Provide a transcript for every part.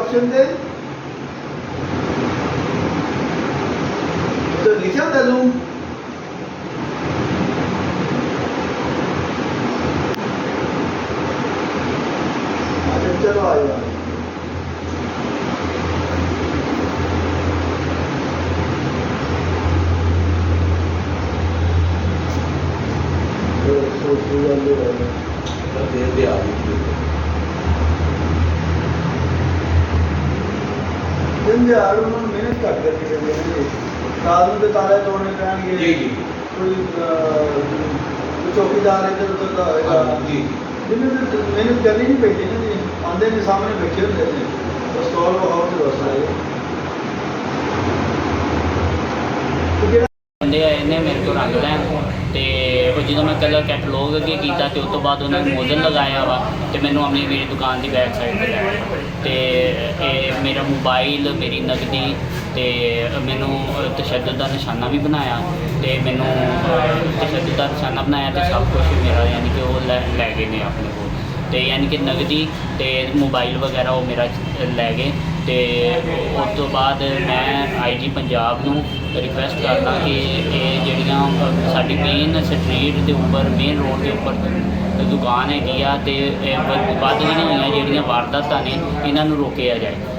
Option दे तो लिखा तैनू चलो आ जाओ यार उन्होंने मेहनत घट करके देंगे रात में ताले तोड़ने पैणगे जी जी कोई चौकीदार इधर उधर का होगा जी जिन्हें मेहनत करनी नहीं पैती ना जी आंदे ने सामने बैठे होंगे ने पिस्तौल वहां से बस आए बंदे आए ने मेरे को रंग लैन तो जो मैं कलर कैटलॉग अगे किया तो उस तो बाद उन्होंने मोजन लगाया वा तो मैंने अपनी मेरी दुकान की बैक साइड पर लैया तो मेरा मोबाइल मेरी नकदी तो मैनू तशद्दुद का निशाना भी बनाया तो मैनू तशद्दुद का निशाना बनाया तो सब कुछ मेरा यानी कि वो लै गए ने अपने को तो यानी कि नकदी तो मोबाइल वगैरह वो मेरा लै गए तो उस तो बाद मैं IG पंजाब नूं रिक्वेस्ट करदा कि ये जिहड़ियां साडी मेन स्ट्रीट के उपर मेन रोड के उपर दुकान हैगी आ ते वध गईयां होईयां जिहड़ियां वारदातां ने इन्हां नूं रोकिया जाए।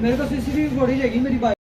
मेरे को CCTV फुटेज हैगी मेरी बाइक